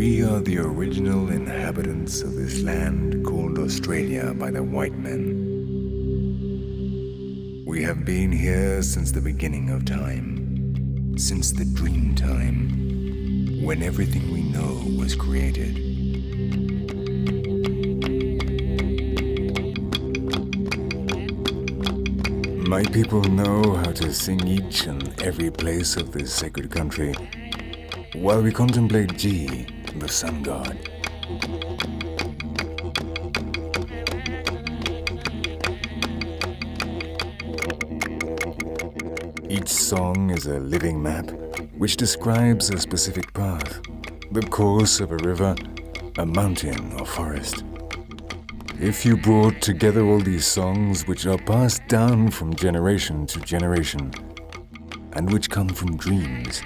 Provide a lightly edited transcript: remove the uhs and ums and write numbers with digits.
We are the original inhabitants of this land called Australia by the white men. We have been here since the beginning of time, since the dream time, when everything we know was created. My people know how to sing each and every place of this sacred country, while we contemplate Ji, the sun god. Each song is a living map which describes a specific path, the course of a river, a mountain or forest. If you brought together all these songs which are passed down from generation to generation, and which come from dreams,